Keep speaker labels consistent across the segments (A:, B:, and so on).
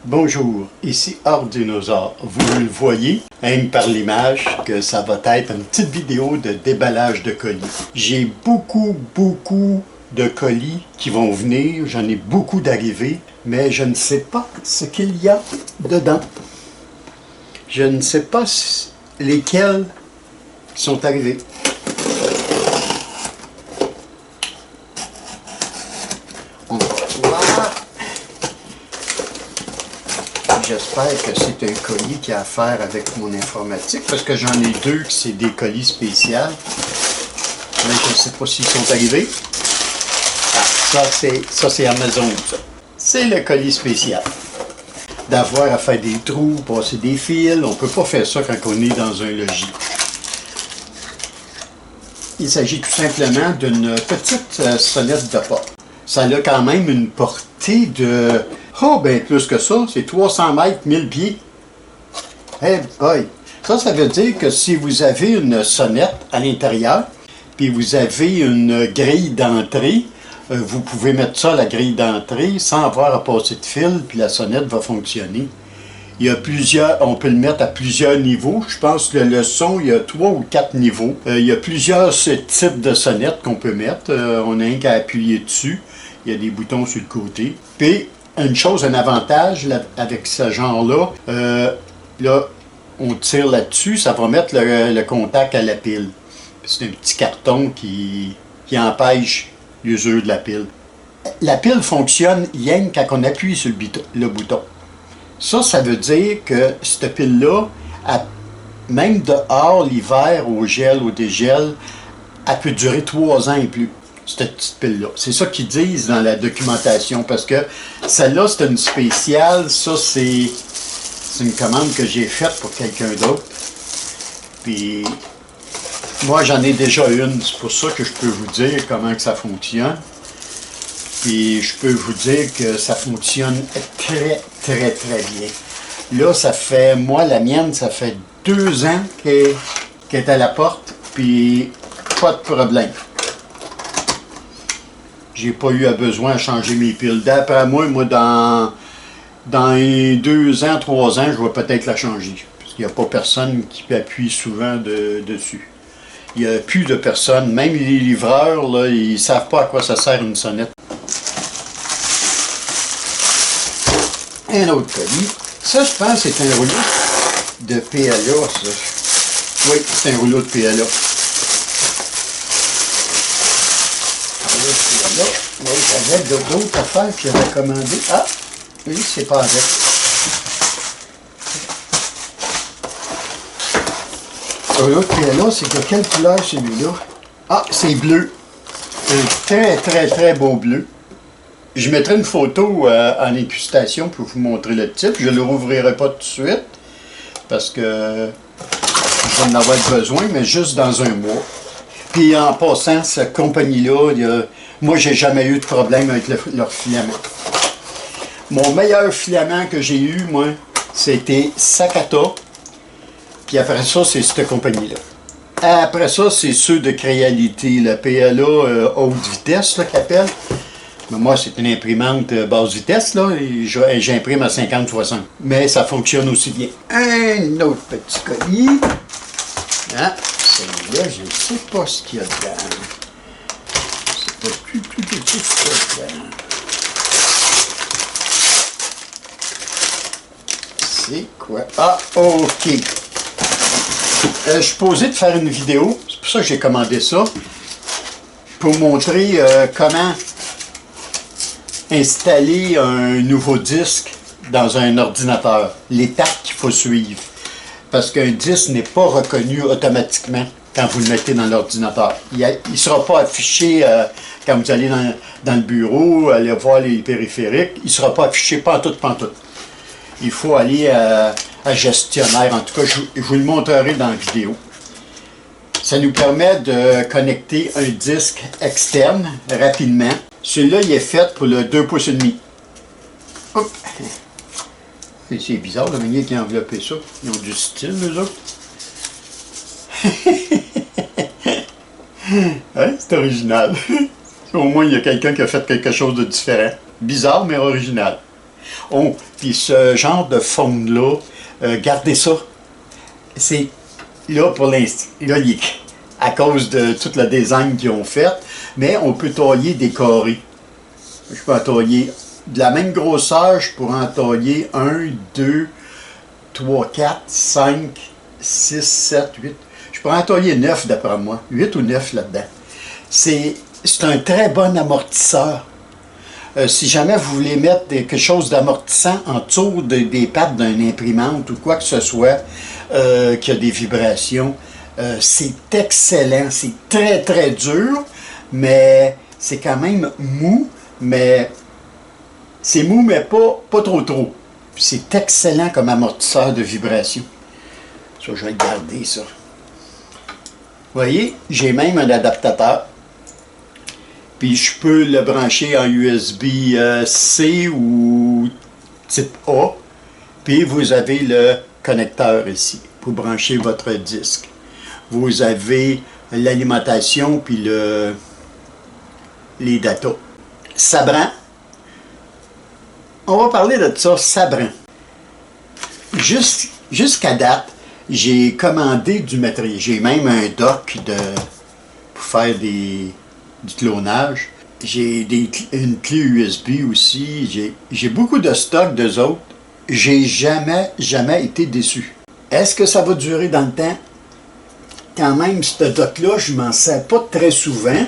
A: Bonjour, ici Ordinosaure. Vous le voyez, par l'image, que ça va être une petite vidéo de déballage de colis. J'ai beaucoup de colis qui vont venir, j'en ai beaucoup d'arrivées, mais je ne sais pas ce qu'il y a dedans. Je ne sais pas lesquels sont arrivés. On va voir. J'espère que c'est un colis qui a affaire avec mon informatique, parce que j'en ai deux qui c'est des colis spéciaux. Mais je ne sais pas s'ils sont arrivés. Ah, ça c'est Amazon, ça. C'est le colis spécial. D'avoir à faire des trous, passer des fils, on ne peut pas faire ça quand on est dans un logis. Il s'agit tout simplement d'une petite sonnette de porte. Ça a quand même une portée de... Oh, ben plus que ça, c'est 300 mètres, 1000 pieds. Eh boy! Ça veut dire que si vous avez une sonnette à l'intérieur, puis vous avez une grille d'entrée, vous pouvez mettre ça à la grille d'entrée sans avoir à passer de fil, puis la sonnette va fonctionner. Il y a plusieurs, on peut le mettre à plusieurs niveaux. Je pense que le son, il y a 3 ou 4 niveaux. Il y a plusieurs types de sonnettes qu'on peut mettre. On a un qu'à appuyer dessus. Il y a des boutons sur le côté. Puis, une chose, un avantage là, avec ce genre-là, là, on tire là-dessus, ça va mettre le contact à la pile. C'est un petit carton qui empêche l'usure de la pile. La pile fonctionne rien quand on appuie sur le bouton. Ça veut dire que cette pile-là, même dehors, l'hiver, au gel, au dégel, elle peut durer 3 ans et plus. Cette petite pile-là. C'est ça qu'ils disent dans la documentation, parce que celle-là, c'est une spéciale. Ça, c'est une commande que j'ai faite pour quelqu'un d'autre. Puis, moi, j'en ai déjà une. C'est pour ça que je peux vous dire comment que ça fonctionne. Puis, je peux vous dire que ça fonctionne très bien. Là, ça fait, moi, la mienne, ça fait 2 ans qu'elle est à la porte, puis pas de problème. J'ai pas eu besoin de changer mes piles. D'après moi, dans 2 ans, 3 ans, je vais peut-être la changer. Parce qu'il n'y a pas personne qui appuie souvent dessus. Il n'y a plus de personnes. Même les livreurs, là, ils ne savent pas à quoi ça sert une sonnette. Un autre colis. Ça, je pense, c'est un rouleau de PLA, ça. Oui, c'est un rouleau de PLA. Là, j'avais d'autres affaires que j'avais commandées. Ah, oui, c'est pas avec. L'autre PLA, c'est que quelle couleur celui-là? Ah, c'est bleu. Un très beau bleu. Je mettrai une photo en incrustation pour vous montrer le type. Je ne le rouvrirai pas tout de suite parce que je vais en avoir besoin, mais juste dans un mois. Puis en passant, cette compagnie-là, moi, j'ai jamais eu de problème avec leur filament. Mon meilleur filament que j'ai eu, moi, c'était Sakata. Puis après ça, c'est cette compagnie-là. Après ça, c'est ceux de Créalité, le PLA haute vitesse, là, qu'ils appellent. Mais moi, c'est une imprimante basse vitesse, là, et j'imprime à 50-60. Mais ça fonctionne aussi bien. Un autre petit colis. Ah, celui-là, je ne sais pas ce qu'il y a dedans. C'est pas tout ce qu'il y a dedans. C'est quoi? Ah, ok. Je suis posé de faire une vidéo, c'est pour ça que j'ai commandé ça, pour montrer comment installer un nouveau disque dans un ordinateur, l'étape qu'il faut suivre. Parce qu'un disque n'est pas reconnu automatiquement quand vous le mettez dans l'ordinateur. Il ne sera pas affiché quand vous allez dans le bureau, aller voir les périphériques, il ne sera pas affiché pantoute. Il faut aller à gestionnaire. En tout cas, je vous le montrerai dans la vidéo. Ça nous permet de connecter un disque externe rapidement. Celui-là, il est fait pour le 2,5 pouces. C'est bizarre, la manière qu'ils ont enveloppé ça. Ils ont du style, eux autres. Hein? C'est original. Au moins, il y a quelqu'un qui a fait quelque chose de différent. Bizarre, mais original. Oh, puis ce genre de faune-là, gardez ça. C'est là pour l'instant. Là, à cause de tout le design qu'ils ont fait, mais on peut tailler des carrés. Je peux en tailler de la même grosseur, je pourrais en tailler 1, 2, 3, 4, 5, 6, 7, 8. Je pourrais en tailler 9 d'après moi. 8 ou 9 là-dedans. C'est un très bon amortisseur. Si jamais vous voulez mettre quelque chose d'amortissant en dessous des pattes d'une imprimante ou quoi que ce soit qui a des vibrations, c'est excellent. C'est très très dur, mais c'est quand même mou, mais c'est mou, mais pas trop trop. C'est excellent comme amortisseur de vibration. Ça, je vais garder ça. Vous voyez, j'ai même un adaptateur. Puis je peux le brancher en USB-C ou type A. Puis vous avez le connecteur ici pour brancher votre disque. Vous avez l'alimentation puis les datas. Sabran. On va parler de ça, Sabran. Jusqu'à date, j'ai commandé du matériel. J'ai même un dock pour faire du clonage. J'ai une clé USB aussi. J'ai beaucoup de stock d'eux autres. J'ai jamais été déçu. Est-ce que ça va durer dans le temps? Quand même, ce dock-là, je m'en sers pas très souvent.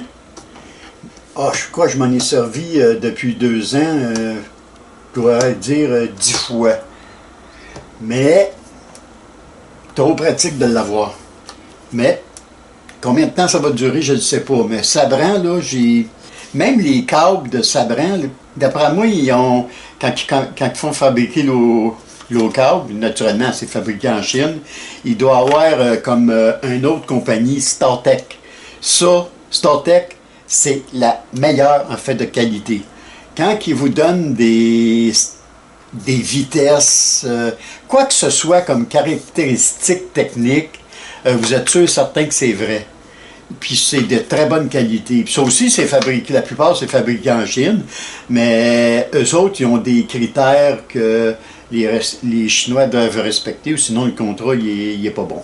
A: Je crois que je m'en ai servi depuis 2 ans, je pourrais dire 10 fois. Mais, trop pratique de l'avoir. Mais, combien de temps ça va durer, je ne sais pas. Mais Sabran, là, même les câbles de Sabran, d'après moi, quand ils font fabriquer nos câbles, naturellement, c'est fabriqué en Chine, il doit avoir comme une autre compagnie, StarTech. Ça, StarTech, c'est la meilleure en fait de qualité. Quand ils vous donnent des vitesses, quoi que ce soit comme caractéristiques techniques, vous êtes sûr certain que c'est vrai. Puis c'est de très bonne qualité. Puis ça aussi, c'est fabriqué, la plupart c'est fabriqué en Chine, mais eux autres, ils ont des critères que les Chinois doivent respecter, ou sinon le contrat, il est pas bon.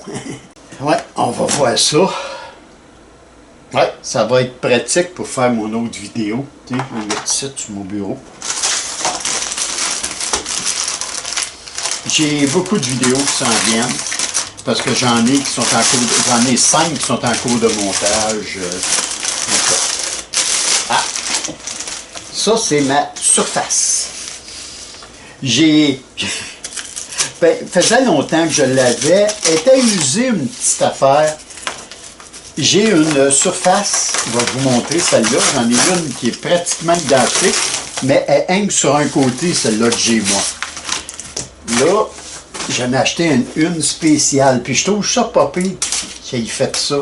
A: Ouais, on va voir ça. Ouais, ça va être pratique pour faire mon autre vidéo. Tiens, je vais mettre ça sur mon bureau. J'ai beaucoup de vidéos qui s'en viennent, parce que j'en ai 5 qui sont en cours de montage. Ça c'est ma surface. Faisait longtemps que je l'avais, était usée une petite affaire. J'ai une surface, je vais vous montrer celle-là, j'en ai une qui est pratiquement identique, mais elle hang sur un côté, celle-là que j'ai moi. Là, j'en ai acheté une spéciale, puis je trouve ça pas pire qu'il ait fait ça.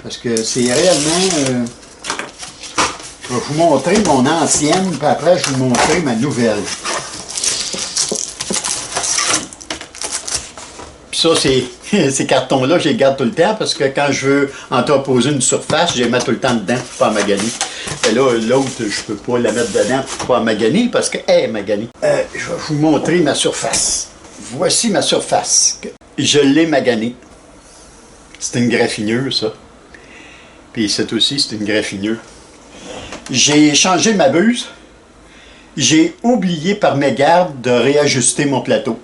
A: Parce que c'est réellement... je vais vous montrer mon ancienne, puis après je vais vous montrer ma nouvelle. Puis ça, ces cartons-là, je les garde tout le temps, parce que quand je veux entreposer une surface, je les mets tout le temps dedans pour pas maganer. Et là, l'autre, je peux pas la mettre dedans pour pas maganer, parce qu'elle est maganée. Je vais vous montrer ma surface. Voici ma surface. Je l'ai maganée. C'est une graffineuse, ça. Puis cette aussi, c'est une graffineuse. J'ai changé ma buse. J'ai oublié par mégarde de réajuster mon plateau.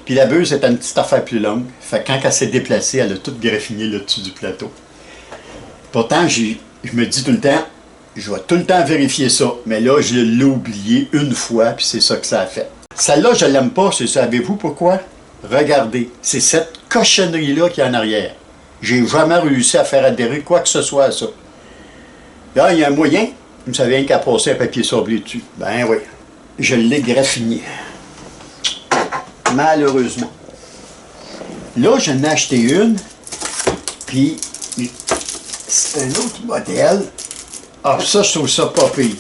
A: Puis la buse est une petite affaire plus longue. Fait que quand elle s'est déplacée, elle a tout graffiné là-dessus du plateau. Pourtant, je me dis tout le temps, je vais tout le temps vérifier ça. Mais là, je l'ai oublié une fois, puis c'est ça que ça a fait. Celle-là, je ne l'aime pas, savez-vous pourquoi? Regardez, c'est cette cochonnerie-là qui est en arrière. J'ai jamais réussi à faire adhérer quoi que ce soit à ça. Là, il y a un moyen, vous savez, rien qu'à passer un papier sablé dessus. Ben oui, je l'ai graffiné. Malheureusement. Là, j'en ai acheté une, puis c'est un autre modèle. Ça, je trouve ça pas pire.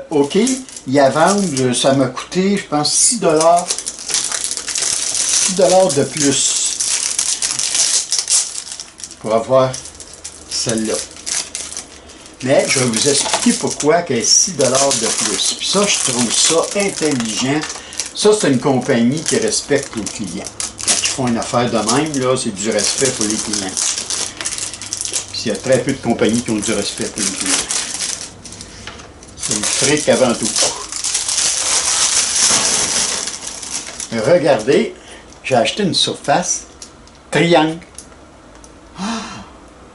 A: OK, il y a vendre, ça m'a coûté, je pense, 6 $. 6 $ de plus pour avoir celle-là. Mais je vais vous expliquer pourquoi qu'elle est 6 $ de plus. Puis ça, je trouve ça intelligent. Ça, c'est une compagnie qui respecte les clients. Quand ils font une affaire de même, là, c'est du respect pour les clients. Puis il y a très peu de compagnies qui ont du respect pour les clients. C'est une fric avant tout. Regardez, j'ai acheté une surface triangle.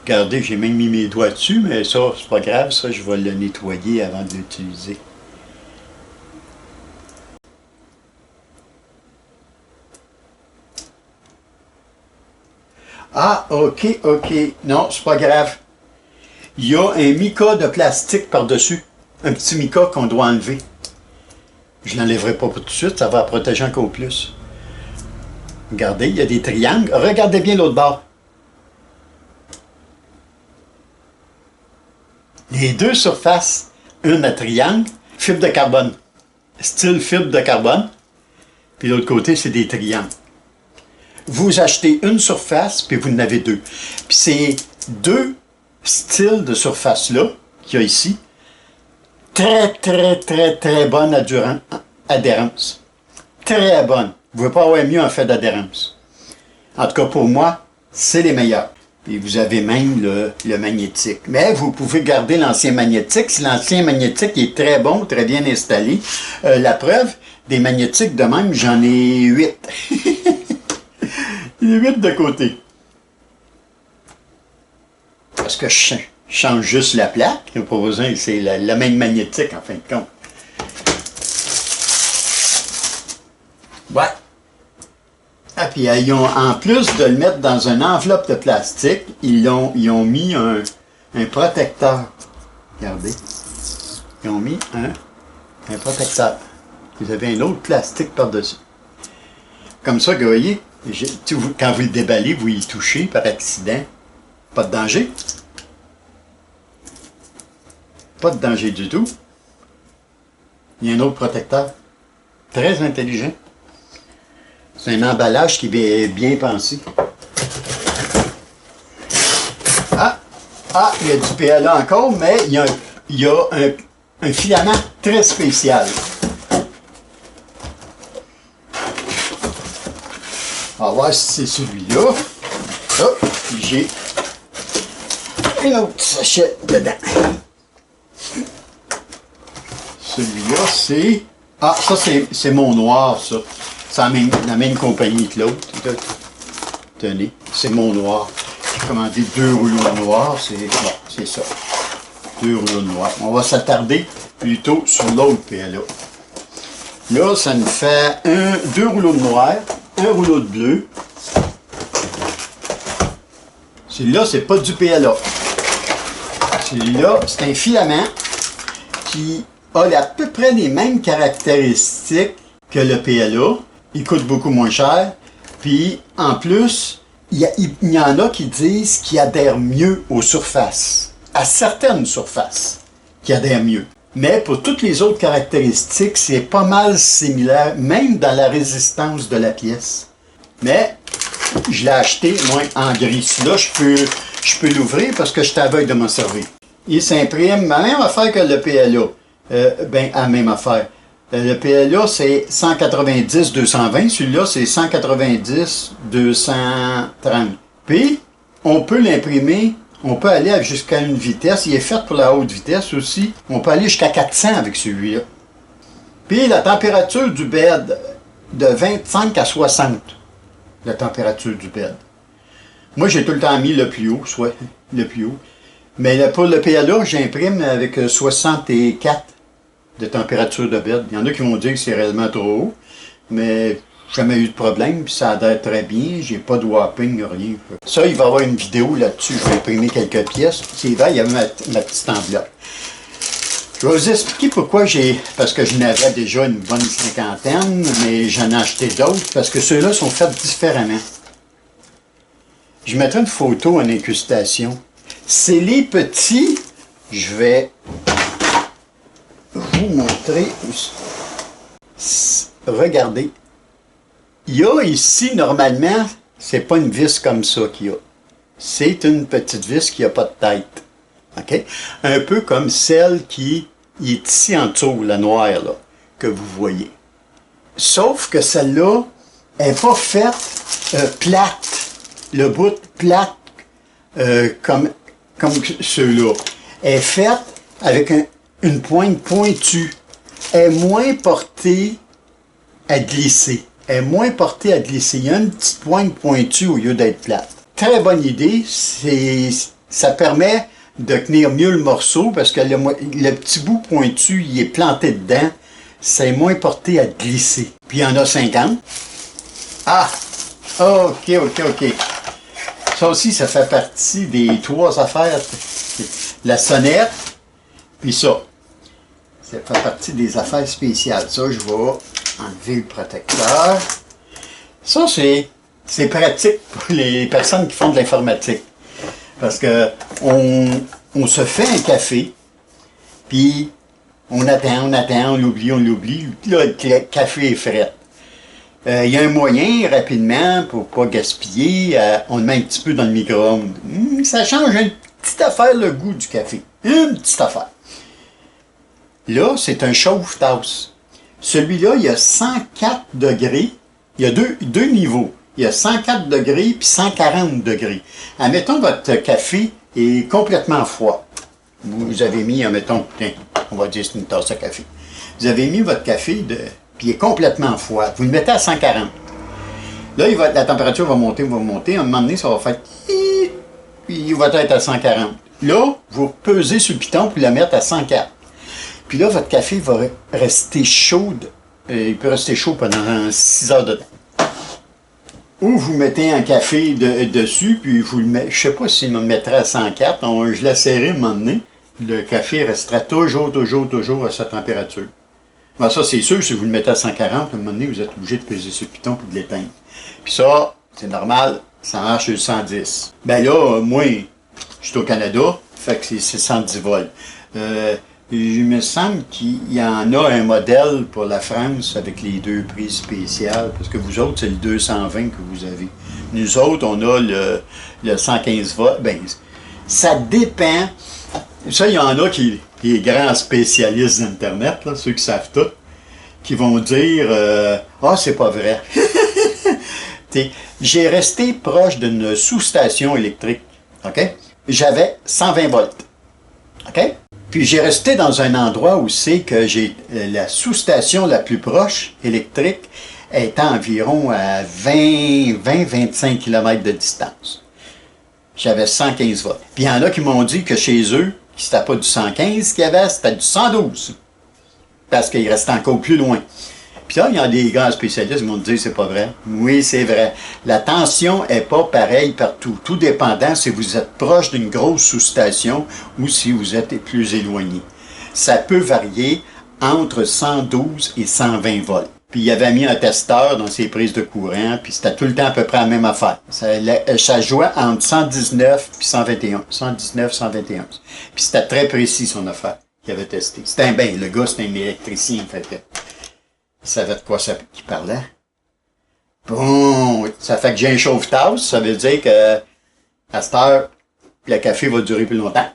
A: Regardez, j'ai même mis mes doigts dessus, mais ça, c'est pas grave, ça, je vais le nettoyer avant de l'utiliser. Ah, ok. Non, c'est pas grave. Il y a un mica de plastique par-dessus. Un petit mica qu'on doit enlever. Je l'enlèverai pas tout de suite, ça va protéger encore plus. Regardez, il y a des triangles. Regardez bien l'autre bord. Les deux surfaces, une à triangle, fibre de carbone. Style fibre de carbone. Puis l'autre côté, c'est des triangles. Vous achetez une surface, puis vous en avez deux. Puis ces deux styles de surface-là, qu'il y a ici, très bonne adhérence. Très bonne. Vous ne pouvez pas avoir mieux en fait d'adhérence. En tout cas, pour moi, c'est les meilleurs. Et vous avez même le magnétique. Mais vous pouvez garder l'ancien magnétique. Si l'ancien magnétique est très bon, très bien installé, la preuve, des magnétiques de même, j'en ai 8. Il est 8 de côté. Parce que je change juste la plaque. Pas besoin, c'est la même magnétique en fin de compte. Ouais. Ah, puis ils ont, en plus de le mettre dans une enveloppe de plastique, ils ont mis un protecteur. Regardez. Ils ont mis un protecteur. Vous avez un autre plastique par-dessus. Comme ça, vous voyez, quand vous le déballez, vous y touchez par accident. Pas de danger. Pas de danger du tout. Il y a un autre protecteur. Très intelligent. C'est un emballage qui est bien pensé. Ah, il y a du PLA encore, mais il y a un filament très spécial. On va voir si c'est celui-là. Oh, j'ai un autre sachet dedans. Celui-là, c'est... Ah, ça, c'est mon noir, ça. C'est la même compagnie que l'autre. Tenez, c'est mon noir. J'ai commandé 2 rouleaux de noir. C'est ça. 2 rouleaux de noir. On va s'attarder plutôt sur l'autre PLA. Là, ça nous fait 2 rouleaux de noir, 1 rouleau de bleu. Celui-là, c'est pas du PLA. Celui-là, c'est un filament qui a à peu près les mêmes caractéristiques que le PLA. Il coûte beaucoup moins cher. Puis, en plus, il y en a qui disent qu'il adhère mieux aux surfaces. À certaines surfaces, qui adhèrent mieux. Mais pour toutes les autres caractéristiques, c'est pas mal similaire, même dans la résistance de la pièce. Mais, je l'ai acheté, moi, en gris. Là, je peux l'ouvrir parce que je suis à veille de m'en servir. Il s'imprime, la même affaire que le PLA. La même affaire. Le PLA, c'est 190-220. Celui-là, c'est 190-230. Puis, on peut l'imprimer, on peut aller jusqu'à une vitesse. Il est fait pour la haute vitesse aussi. On peut aller jusqu'à 400 avec celui-là. Puis, la température du bed, de 25 à 60. La température du bed. Moi, j'ai tout le temps mis le plus haut, soit le plus haut. Mais pour le PLA, j'imprime avec 64 de température de bed. Il y en a qui vont dire que c'est réellement trop haut, mais jamais eu de problème, puis ça adhère très bien, j'ai pas de warping, rien. Ça, il va y avoir une vidéo là-dessus, je vais imprimer quelques pièces. C'est vrai, il y avait ma petite enveloppe. Je vais vous expliquer pourquoi parce que je n'avais déjà une bonne cinquantaine, mais j'en ai acheté d'autres, parce que ceux-là sont faits différemment. Je mettrai une photo en incrustation. C'est les petits, je vais vous montrer. Regardez. Il y a ici, normalement, c'est pas une vis comme ça qu'il y a. C'est une petite vis qui n'a pas de tête. OK? Un peu comme celle qui est ici en dessous, la noire, là, que vous voyez. Sauf que celle-là n'est pas faite plate. Le bout plate comme ceux-là. Elle est faite avec une pointe pointue. Elle est moins portée à glisser. Elle est moins portée à glisser. Il y a une petite pointe pointue au lieu d'être plate. Très bonne idée. Ça permet de tenir mieux le morceau parce que le petit bout pointu, il est planté dedans. C'est moins porté à glisser. Puis il y en a 50. Ah! OK. Ça aussi, ça fait partie des 3 affaires. La sonnette, puis ça. Ça fait partie des affaires spéciales. Ça, je vais enlever le protecteur. Ça, c'est pratique pour les personnes qui font de l'informatique. Parce que on se fait un café, puis on attend, on l'oublie. Là, le café est frais. Il y a un moyen, rapidement, pour pas gaspiller, on le met un petit peu dans le micro-ondes. Ça change une petite affaire le goût du café. Une petite affaire. Là, c'est un chauffe-tasse. Celui-là, il y a 104 degrés. Il y a deux niveaux. Il y a 104 degrés puis 140 degrés. Admettons, votre café est complètement froid. Vous avez mis, admettons, on va dire c'est une tasse de café. Vous avez mis votre café, puis il est complètement froid. Vous le mettez à 140. Là, la température va monter. À un moment donné, ça va faire... Puis il va être à 140. Là, vous pesez sur le piton pour le mettre à 104. Puis là, votre café va rester chaud. Il peut rester chaud pendant 6 heures de temps. Ou vous mettez un café dessus, puis vous le mettez... Je sais pas s'il me mettrait à 104. Je l'asserrai à un moment donné. Le café restera toujours à sa température. Ben ça, c'est sûr, si vous le mettez à 140, à un moment donné, vous êtes obligé de peser sur le piton et de l'éteindre. Puis ça, c'est normal, ça marche sur 110. Ben là, moi, je suis au Canada, fait que c'est 110 volts. Il me semble qu'il y en a un modèle pour la France avec les 2 prises spéciales, parce que vous autres, c'est le 220 que vous avez. Nous autres, on a le 115 volts. Ben, ça dépend. Ça, il y en a qui les grands spécialistes d'Internet, là, ceux qui savent tout, qui vont dire ah, c'est pas vrai. J'ai resté proche d'une sous-station électrique. OK? J'avais 120 volts. OK? Puis j'ai resté dans un endroit où c'est que j'ai la sous-station la plus proche électrique est environ à 20-25 km de distance. J'avais 115 volts. Puis il y en a qui m'ont dit que chez eux, c'était pas du 115 qu'il y avait, c'était du 112. Parce qu'il restait encore plus loin. Puis là, il y a des grands spécialistes qui m'ont dit c'est pas vrai. Oui, c'est vrai. La tension est pas pareille partout. Tout dépendant si vous êtes proche d'une grosse sous-station ou si vous êtes plus éloigné. Ça peut varier entre 112 et 120 volts. Puis il avait mis un testeur dans ses prises de courant, puis c'était tout le temps à peu près la même affaire. Ça jouait entre 119 et 121. 119, 121. Puis c'était très précis son affaire qu'il avait testé. Le gars, c'était un électricien, en fait. Il savait de quoi qu'il parlait. Bon, ça fait que j'ai un chauffe-tasse, ça veut dire que à cette heure, le café va durer plus longtemps.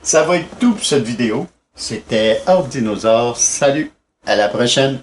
A: Ça va être tout pour cette vidéo. C'était Ordinosaure. Salut! À la prochaine!